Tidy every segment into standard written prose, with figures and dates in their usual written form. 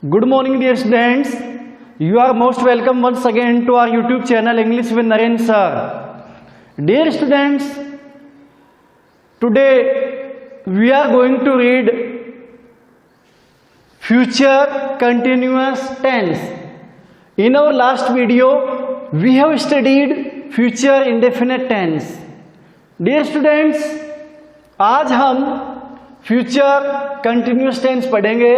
Good morning, dear students. You are most welcome once again to our YouTube channel English with Naren sir. Dear students, today we are going to read future continuous tense. In our last video, we have studied future indefinite tense. Dear students, आज हम future continuous tense पढ़ेंगे।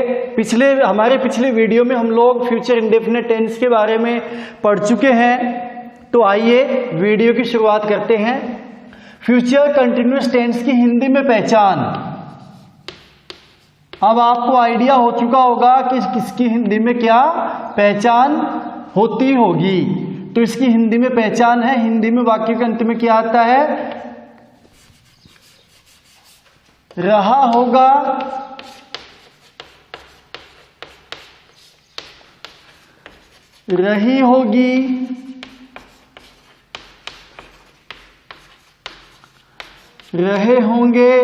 हमारे पिछले video में हम लोग future indefinite tense के बारे में पढ़ चुके हैं। तो आइए वीडियो की शुरुआत करते हैं। फ्यूचर कंटिन्यूस टेंस की हिंदी में पहचान। अब आपको आइडिया हो चुका होगा कि किसकी हिंदी में क्या पहचान होती होगी। तो इसकी हिंदी में पहचान है, हिंदी में वाक्य के अंत में क्या आता है? रहा होगा, रही होगी, रहे होंगे,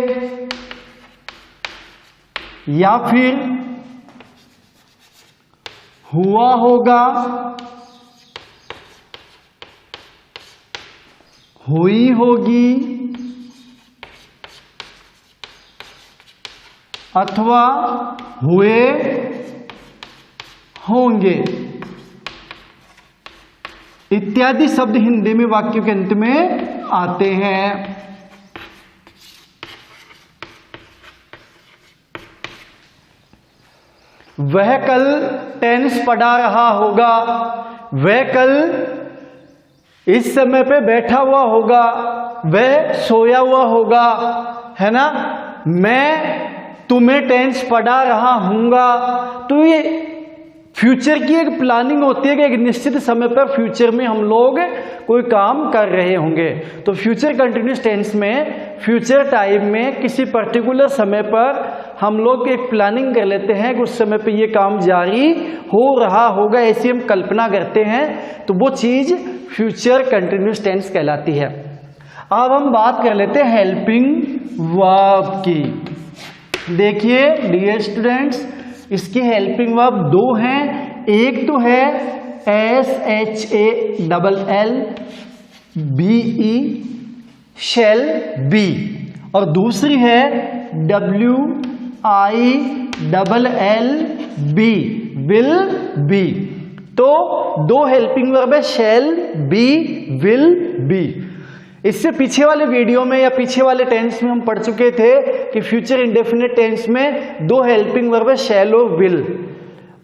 या फिर हुआ होगा, हुई होगी, अथवा हुए होंगे इत्यादि शब्द हिंदी में वाक्यों के अंत में आते हैं। वह कल टेनिस पढ़ा रहा होगा, वह कल इस समय पे बैठा हुआ होगा, वह सोया हुआ होगा, है ना। मैं तुम्हें टेंस पढ़ा रहा हूंगा। तो ये फ्यूचर की एक प्लानिंग होती है कि एक निश्चित समय पर फ्यूचर में हम लोग कोई काम कर रहे होंगे। तो फ्यूचर कंटिन्यूस टेंस में फ्यूचर टाइम में किसी पर्टिकुलर समय पर हम लोग एक प्लानिंग कर लेते हैं कि उस समय पे ये काम जारी हो रहा होगा, ऐसी हम कल्पना करते हैं। तो वो चीज फ्यूचर कंटिन्यूस टेंस कहलाती है। अब हम बात कर लेते हैं हेल्पिंग वर्ब की। देखिए डियर स्टूडेंट्स, इसकी हेल्पिंग वर्ब दो हैं। एक तो है SHALL शैल बी, और दूसरी है WILL विल बी। तो दो हेल्पिंग वर्ब है, शैल बी, विल बी। इससे पीछे वाले वीडियो में या पीछे वाले टेंस में हम पढ़ चुके थे कि फ्यूचर इंडेफिनिट टेंस में दो हेल्पिंग वर्ब है, शैल और विल।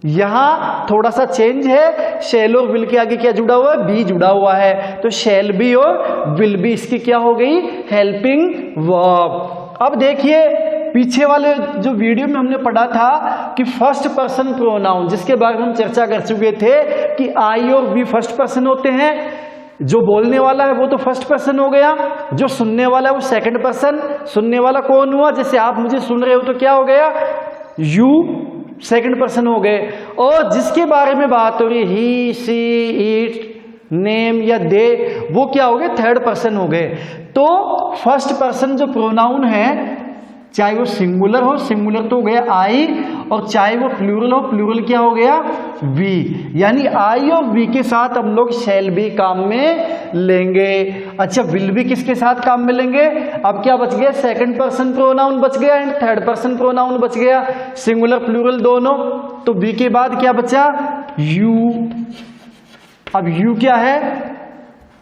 यहां थोड़ा सा चेंज है, शैल और विल के आगे क्या जुड़ा हुआ है? बी जुड़ा हुआ है। तो शैल बी और विल बी इसकी क्या हो गई? Helping verb. अब देखिए पीछे वाले जो वीडियो में हमने पढ़ा था कि फर्स्ट पर्सन प्रोनाउन, जिसके बारे में हम चर्चा कर चुके थे कि आई और वी फर्स्ट पर्सन होते हैं। जो बोलने वाला है वो तो फर्स्ट पर्सन हो गया, जो सुनने वाला है वो सेकंड पर्सन। सुनने वाला कौन हुआ? जैसे आप मुझे सुन रहे हो तो क्या हो गया? यू सेकंड पर्सन हो गए। और जिसके बारे में बात हो रही है, ही, सी, इट, नेम या दे, वो क्या हो गए? थर्ड पर्सन हो गए। तो फर्स्ट पर्सन जो प्रोनाउन है, चाहे वो सिंगुलर हो, सिंगुलर तो हो गया आई, और चाहे वो प्लूरल हो, प्लूरल क्या हो गया? वी। यानी आई और वी के साथ हम लोग शैल बी काम में लेंगे। अच्छा, विल बी किसके साथ काम में लेंगे? अब क्या बच गया? सेकंड पर्सन प्रोनाउन बच गया एंड थर्ड पर्सन प्रोनाउन बच गया, सिंगुलर प्लूरल दोनों। तो वी के बाद क्या बचा? यू। अब यू क्या है?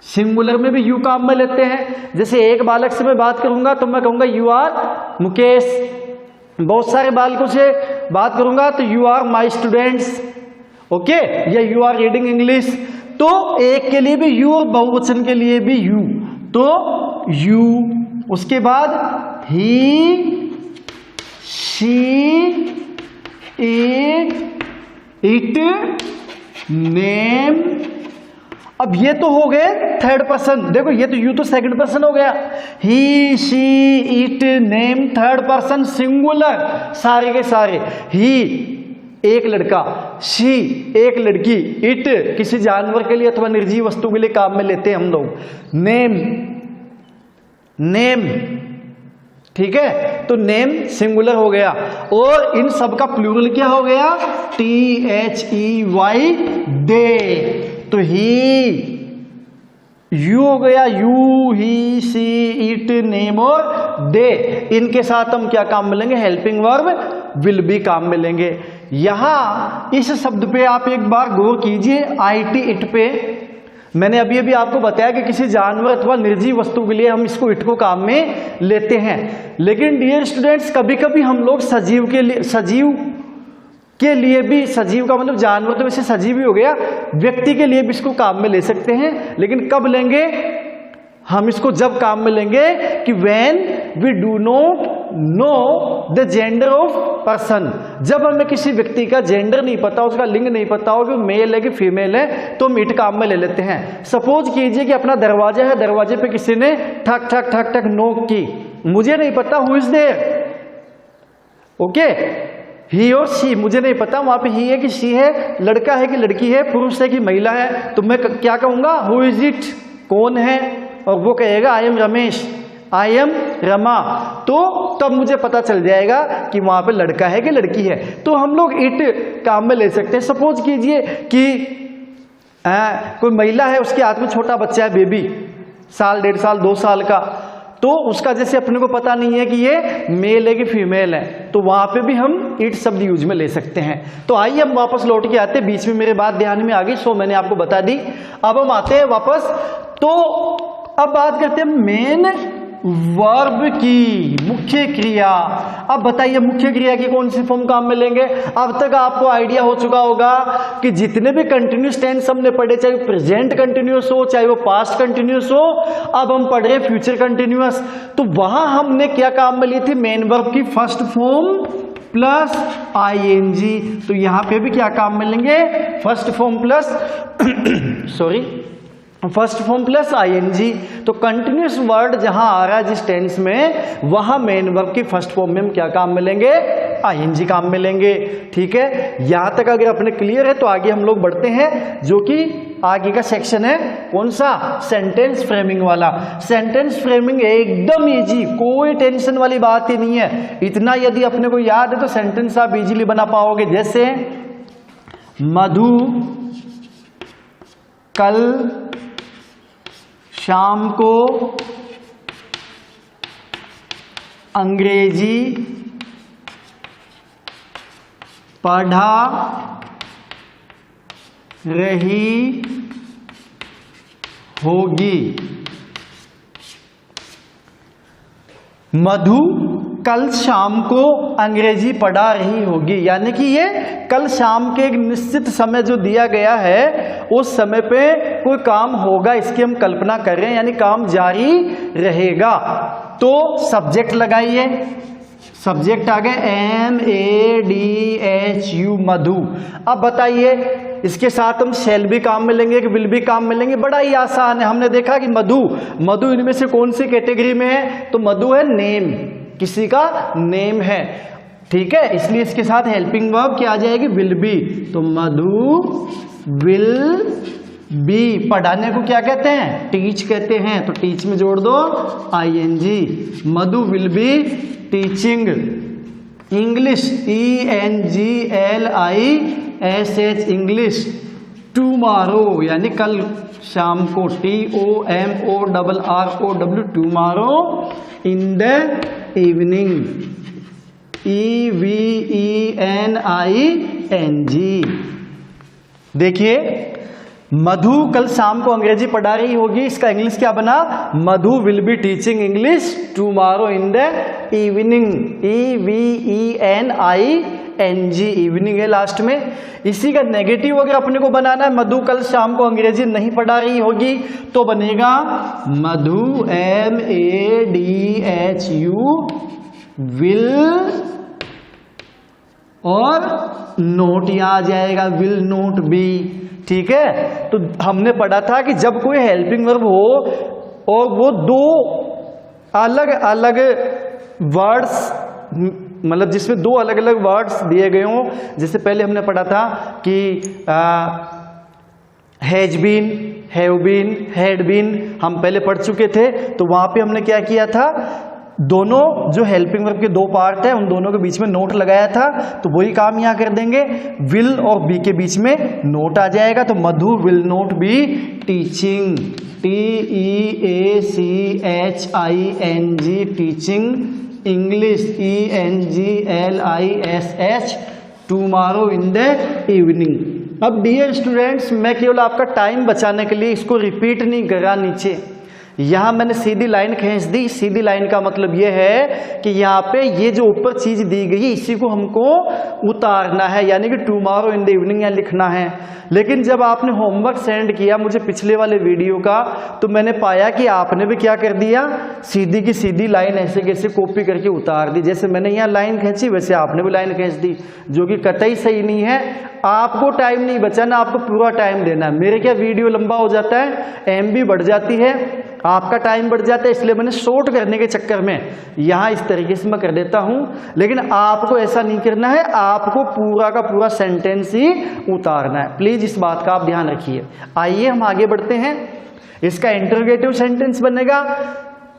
सिंगुलर में भी यू काम में लेते हैं। जैसे एक बालक से मैं बात करूंगा तो मैं कहूंगा यू आर मुकेश। बहुत सारे बालकों से बात करूंगा तो you are my students, okay, या यू आर रीडिंग इंग्लिश। तो एक के लिए भी यू और बहुवचन के लिए भी यू। तो यू, उसके बाद ही, शी, इट, नेम। अब ये तो हो गए थर्ड पर्सन। देखो ये तो यू तो सेकंड पर्सन हो गया। He, she, it, name third person singular, सारे के सारे। ही एक लड़का, शी एक लड़की, इट किसी जानवर के लिए अथवा निर्जीव वस्तु के लिए काम में लेते हैं हम लोग। नेम ठीक है, तो नेम सिंगुलर हो गया और इन सब का प्लूरल क्या हो गया, THEY, दे। तो ही, यू हो गया, you, he, she, it, name और दे। इनके साथ हम क्या काम मिलेंगे, हेल्पिंग वर्ब विल बी काम मिलेंगे। यहां इस शब्द पे आप एक बार गौर कीजिए, IT, इट पे। मैंने अभी अभी आपको बताया कि किसी जानवर अथवा निर्जीव वस्तु के लिए हम इसको इट को काम में लेते हैं, लेकिन डियर स्टूडेंट्स कभी कभी हम लोग सजीव के लिए भी, सजीव का मतलब जानवर तो वैसे सजीव ही हो गया, व्यक्ति के लिए भी इसको काम में ले सकते हैं। लेकिन कब लेंगे हम इसको, जब काम में लेंगे कि when we do not know the gender of person. जब हमें किसी व्यक्ति का जेंडर नहीं पता, उसका लिंग नहीं पता हो कि मेल है कि फीमेल है, तो हम इट काम में ले लेते हैं। सपोज कीजिए कि अपना दरवाजा है, दरवाजे पे किसी ने ठक ठक ठक ठक नॉक की, मुझे नहीं पता हु इज देयर, ओके, ही और सी, मुझे नहीं पता वहां पे ही है कि सी है, लड़का है कि लड़की है, पुरुष है कि महिला है, तो मैं क्या कहूंगा, हु इज इट, कौन है, और वो कहेगा I am Ramesh, I am Rama, तो तब मुझे पता चल जाएगा कि वहां पे लड़का है कि लड़की है। तो हम लोग इट काम में ले सकते हैं। सपोज कीजिए कि कोई महिला है, उसके हाथ में छोटा बच्चा है, बेबी, साल, 1.5 साल, 2 साल का, तो उसका जैसे अपने को पता नहीं है कि ये मेल है कि फीमेल है, तो वहां पे भी हम इट शब्द यूज में ले सकते हैं। तो आइए हम वापस लौट के आते हैं, बीच में मेरे बात ध्यान में आ गई, सो मैंने आपको बता दी। अब हम आते हैं वापस, तो अब बात करते हैं मेन वर्ब की, मुख्य क्रिया। अब बताइए मुख्य क्रिया की कौन सी फॉर्म काम में लेंगे। अब तक आपको आइडिया हो चुका होगा कि जितने भी कंटिन्यूस टेंस हमने पढ़े, चाहे वो प्रेजेंट कंटिन्यूस हो, चाहे वो पास्ट कंटिन्यूस हो, अब हम पढ़ रहे फ्यूचर कंटिन्यूस। तो वहां हमने क्या काम में ली थी, मेन वर्ब की फर्स्ट फॉर्म प्लस ING। तो यहां पे भी क्या काम मिलेंगे, first form plus first form plus ING। तो कंटिन्यूस वर्ड जहां आ रहा है जिस टेंस में, वहां मेन वर्ब की फर्स्ट फॉर्म में हम क्या काम मिलेंगे, ING काम मिलेंगे। ठीक है, यहां तक अगर अपने क्लियर है तो आगे हम लोग बढ़ते हैं, जो कि आगे का सेक्शन है कौन सा, सेंटेंस फ्रेमिंग वाला। सेंटेंस फ्रेमिंग एकदम इजी, कोई टेंशन वाली बात ही नहीं है। इतना यदि अपने को याद है तो सेंटेंस आप इजीली बना पाओगे। जैसे मधु कल शाम को अंग्रेजी पढ़ा रही होगी। मधु कल शाम को अंग्रेजी पढ़ा रही होगी, यानी कि ये कल शाम के एक निश्चित समय जो दिया गया है उस समय पे कोई काम होगा, इसकी हम कल्पना कर रहे हैं, यानी काम जारी रहेगा। तो सब्जेक्ट लगाइए, सब्जेक्ट आ गए MADHU, मधु। अब बताइए इसके साथ हम शैल भी काम में लेंगे कि विल भी काम में लेंगे, बड़ा ही आसान है। हमने देखा कि मधु इनमें से कौन सी कैटेगरी में है, तो मधु है नेम, किसी का नेम है। ठीक है, इसलिए इसके साथ हेल्पिंग वर्ब क्या आ जाएगी, विल बी। तो मधु विल बी, पढ़ाने को क्या कहते हैं, टीच कहते हैं, तो टीच में जोड़ दो ING। Madhu will be teaching English, ENGLISH, English. Tomorrow यानी कल शाम को, TOMORROW, tomorrow. In the evening, EVENING। देखिए मधु कल शाम को अंग्रेजी पढ़ा रही होगी, इसका इंग्लिश क्या बना, Madhu will be teaching English tomorrow in the evening, EVENING, evening है लास्ट में। इसी का नेगेटिव अगर अपने को बनाना है, मधु कल शाम को अंग्रेजी नहीं पढ़ा रही होगी, तो बनेगा मधु MADHU विल, और नोट यहां आ जाएगा, विल नोट बी। ठीक है, तो हमने पढ़ा था कि जब कोई हेल्पिंग वर्ब हो और वो दो अलग अलग वर्ड्स, मतलब जिसमें दो अलग अलग वर्ड्स दिए गए हों, जैसे पहले हमने पढ़ा था कि has been, have been, had been, हम पहले पढ़ चुके थे। तो वहां पे हमने क्या किया था, दोनों जो हेल्पिंग वर्ब के दो पार्ट है उन दोनों के बीच में नोट लगाया था, तो वही काम यहां कर देंगे, विल और बी के बीच में नोट आ जाएगा। तो Madhu will note be teaching, TEACHING teaching English, ENGLISH tomorrow in the evening. अब डियर स्टूडेंट्स, मैं केवल आपका टाइम बचाने के लिए इसको रिपीट नहीं कर रहा, नीचे यहां मैंने सीधी लाइन खींच दी। सीधी लाइन का मतलब यह है कि यहाँ पे ये जो ऊपर चीज दी गई इसी को हमको उतारना है, यानी कि टुमारो इन द इवनिंग यहाँ लिखना है। लेकिन जब आपने होमवर्क सेंड किया मुझे पिछले वाले वीडियो का, तो मैंने पाया कि आपने भी क्या कर दिया, सीधी की सीधी लाइन ऐसे कैसे कॉपी करके उतार दी। जैसे मैंने यहाँ लाइन खींची वैसे आपने भी लाइन खींच दी, जो कि कतई सही नहीं है। आपको टाइम नहीं बचाना, आपको पूरा टाइम देना है। मेरे क्या वीडियो लंबा हो जाता है, MB बढ़ जाती है, आपका टाइम बढ़ जाता है, इसलिए मैंने शॉर्ट करने के चक्कर में यहां इस तरीके से मैं कर देता हूं। लेकिन आपको ऐसा नहीं करना है, आपको पूरा का पूरा सेंटेंस ही उतारना है। प्लीज इस बात का आप ध्यान रखिए। आइए हम आगे बढ़ते हैं। इसका इंटरोगेटिव सेंटेंस बनेगा,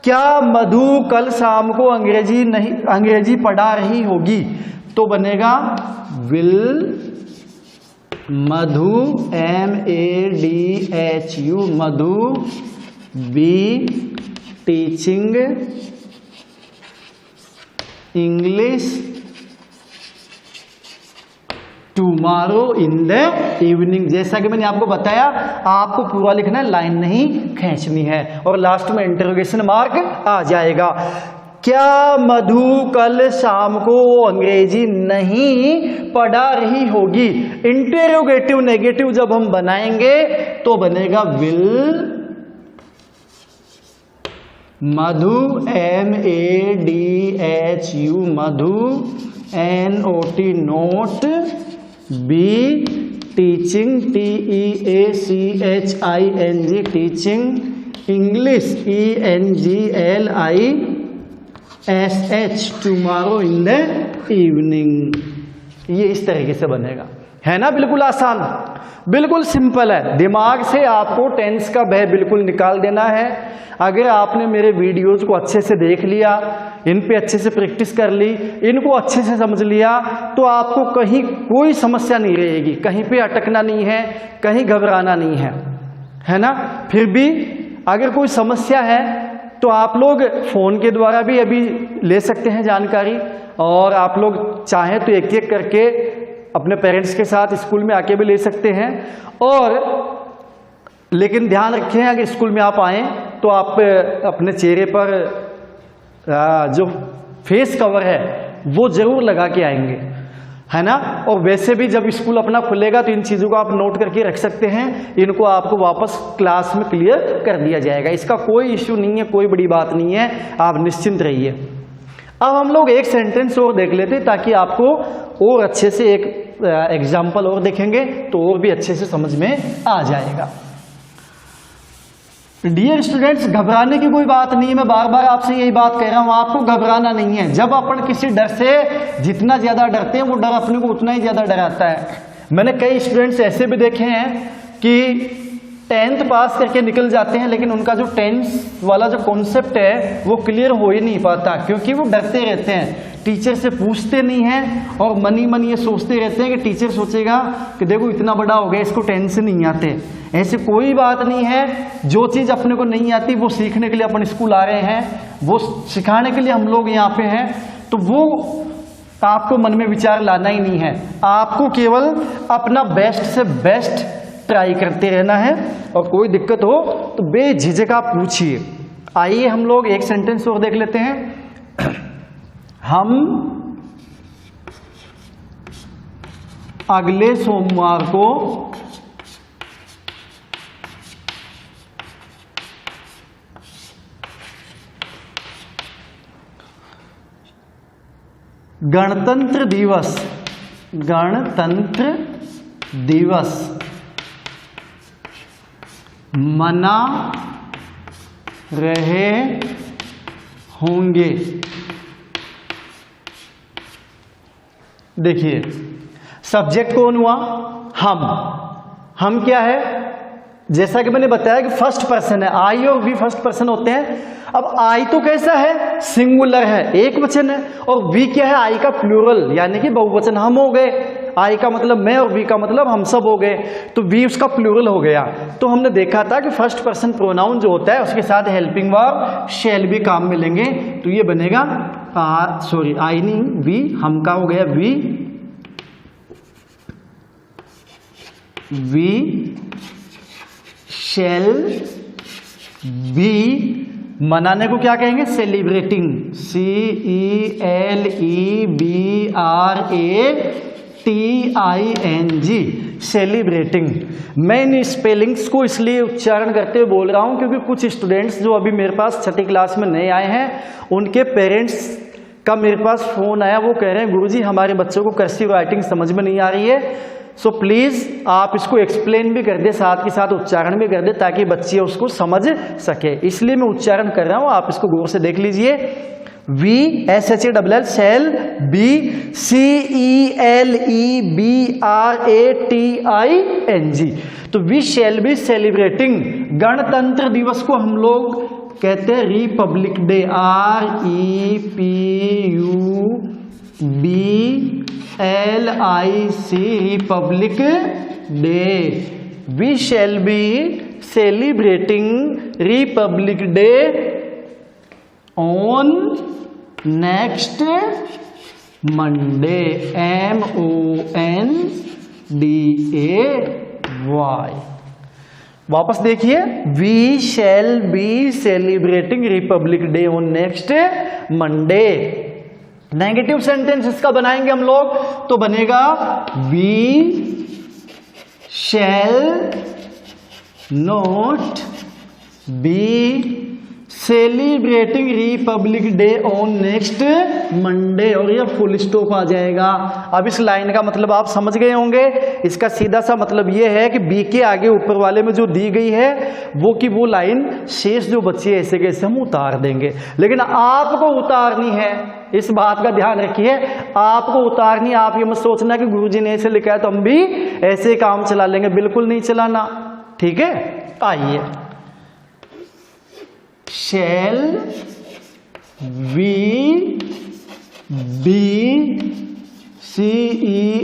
क्या मधु कल शाम को अंग्रेजी पढ़ा रही होगी? तो बनेगा will Madhu MADHU Madhu B teaching English tomorrow in the evening. जैसा कि मैंने आपको बताया, आपको पूरा लिखना है, लाइन नहीं खींचनी है, और लास्ट में इंटरोगेशन मार्क आ जाएगा। क्या मधु कल शाम को अंग्रेजी नहीं पढ़ा रही होगी? इंटरोगेटिव नेगेटिव जब हम बनाएंगे तो बनेगा will Madhu MADHU Madhu NOT note be teaching TEACHING teaching English ENGLISH tomorrow in the evening. ये इस तरीके से बनेगा, है ना? बिल्कुल आसान, बिल्कुल सिंपल है। दिमाग से आपको टेंस का भय बिल्कुल निकाल देना है। अगर आपने मेरे वीडियोज को अच्छे से देख लिया, इन पे अच्छे से प्रैक्टिस कर ली, इनको अच्छे से समझ लिया, तो आपको कहीं कोई समस्या नहीं रहेगी, कहीं पे अटकना नहीं है, कहीं घबराना नहीं है, है ना? फिर भी अगर कोई समस्या है तो आप लोग फोन के द्वारा भी अभी ले सकते हैं जानकारी, और आप लोग चाहें तो एक एक करके अपने पेरेंट्स के साथ स्कूल में आके भी ले सकते हैं। और लेकिन ध्यान रखें, अगर स्कूल में आप आए तो आप अपने चेहरे पर जो फेस कवर है वो जरूर लगा के आएंगे, है ना? और वैसे भी जब स्कूल अपना खुलेगा तो इन चीज़ों को आप नोट करके रख सकते हैं, इनको आपको वापस क्लास में क्लियर कर दिया जाएगा। इसका कोई इश्यू नहीं है, कोई बड़ी बात नहीं है, आप निश्चिंत रहिए। अब हम लोग एक सेंटेंस और देख लेते हैं ताकि आपको और अच्छे से एक एग्जाम्पल और देखेंगे तो और भी अच्छे से समझ में आ जाएगा। डियर स्टूडेंट्स, घबराने की कोई बात नहीं है, मैं बार बार आपसे यही बात कह रहा हूं, आपको घबराना नहीं है। जब अपन किसी डर से जितना ज्यादा डरते हैं वो डर अपने को उतना ही ज्यादा डराता है। मैंने कई स्टूडेंट्स ऐसे भी देखे हैं कि 10th पास करके निकल जाते हैं, लेकिन उनका जो 10th वाला जो कॉन्सेप्ट है वो क्लियर हो ही नहीं पाता, क्योंकि वो डरते रहते हैं, टीचर से पूछते नहीं हैं, और मन ही मन ये सोचते रहते हैं कि टीचर सोचेगा कि देखो इतना बड़ा हो गया, इसको 10 से नहीं आते। ऐसी कोई बात नहीं है, जो चीज़ अपने को नहीं आती वो सीखने के लिए अपन स्कूल आ रहे हैं, वो सिखाने के लिए हम लोग यहाँ पे हैं, तो वो आपको मन में विचार लाना ही नहीं है। आपको केवल अपना बेस्ट से बेस्ट ट्राई करते रहना है, और कोई दिक्कत हो तो बेझिझक आप पूछिए। आइए हम लोग एक सेंटेंस और देख लेते हैं। हम अगले सोमवार को गणतंत्र दिवस मना रहे होंगे। देखिए, सब्जेक्ट कौन हुआ? हम क्या है? जैसा कि मैंने बताया कि फर्स्ट पर्सन है, आई और वी फर्स्ट पर्सन होते हैं। अब आई तो कैसा है, सिंगुलर है, एक वचन है, और वी क्या है, आई का प्लूरल यानी कि बहुवचन, हम हो गए। आई का मतलब मैं और वी का मतलब हम सब हो गए, तो वी उसका प्लूरल हो गया। तो हमने देखा था कि फर्स्ट पर्सन प्रोनाउन जो होता है उसके साथ हेल्पिंग वर्ब शैल भी काम में लेंगे, तो ये बनेगा आई नहीं वी, हम का हो गया वी शैल बी, मनाने को क्या कहेंगे, सेलिब्रेटिंग, CELEBRATING, सेलिब्रेटिंग। मैं इन स्पेलिंग्स को इसलिए उच्चारण करते हुए बोल रहा हूं क्योंकि कुछ स्टूडेंट्स जो अभी मेरे पास छठी क्लास में नए आए हैं, उनके पेरेंट्स का मेरे पास फोन आया, वो कह रहे हैं गुरुजी हमारे बच्चों को कर्सिव राइटिंग समझ में नहीं आ रही है, सो प्लीज आप इसको एक्सप्लेन भी कर दे, साथ के साथ उच्चारण भी कर दे ताकि बच्चे उसको समझ सके। इसलिए मैं उच्चारण कर रहा हूं, आप इसको गौर से देख लीजिए। VSHALL शैल बी, CELEBRATING, तो वी शैल बी सेलिब्रेटिंग। गणतंत्र दिवस को हम लोग कहते हैं Republic Day, REPUBLIC, Republic Day. We shall be celebrating Republic Day on next Monday, MONDAY। वापस देखिए, we shall be celebrating Republic Day on next Monday. Negative sentence इसका बनाएंगे हम लोग, तो बनेगा we shall not be celebrating Republic Day on next Monday, और यह फुल स्टॉप आ जाएगा। अब इस लाइन का मतलब आप समझ गए होंगे। इसका सीधा सा मतलब यह है कि बी के आगे ऊपर वाले में जो दी गई है वो की वो लाइन शेष जो बच्चे ऐसे कैसे हम उतार देंगे, लेकिन आपको उतारनी है, इस बात का ध्यान रखिए, आपको उतारनी। आप ये मत सोचना कि गुरुजी ने ऐसे लिखा है तो हम भी ऐसे काम चला लेंगे, बिल्कुल नहीं चलाना, ठीक है। आइए, shall we be CELEBRATING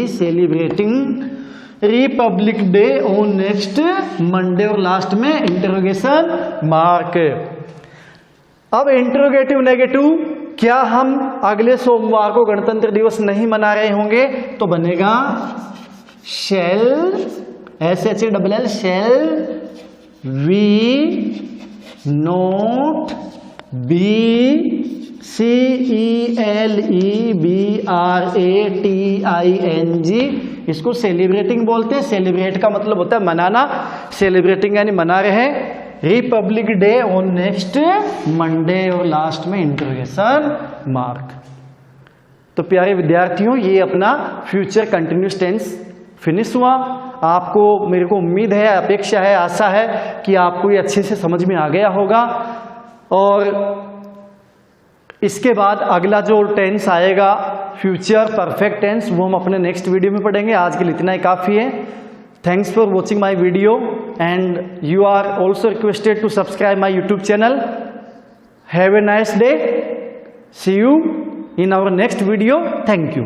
celebrating Republic Day on next Monday, और लास्ट में इंटरोगेशन मार्क। अब इंटरोगेटिव नेगेटिव, क्या हम अगले सोमवार को गणतंत्र दिवस नहीं मना रहे होंगे, तो बनेगा shall SHALL shall we not be CELEBRATING, इसको सेलिब्रेटिंग बोलते हैं। सेलिब्रेट का मतलब होता है मनाना, सेलिब्रेटिंग यानी मना रहे Republic Day on next Monday, और लास्ट में इंटरोगेशन मार्क। तो प्यारे विद्यार्थियों, ये अपना फ्यूचर कंटिन्यूस टेंस फिनिश हुआ। आपको, मेरे को उम्मीद है, अपेक्षा है, आशा है कि आपको ये अच्छे से समझ में आ गया होगा। और इसके बाद अगला जो टेंस आएगा फ्यूचर परफेक्ट टेंस, वो हम अपने नेक्स्ट वीडियो में पढ़ेंगे। आज के लिए इतना ही काफ़ी है। Thanks for watching my video and you are also requested to subscribe my YouTube channel. Have a nice day, see you in our next video. Thank you.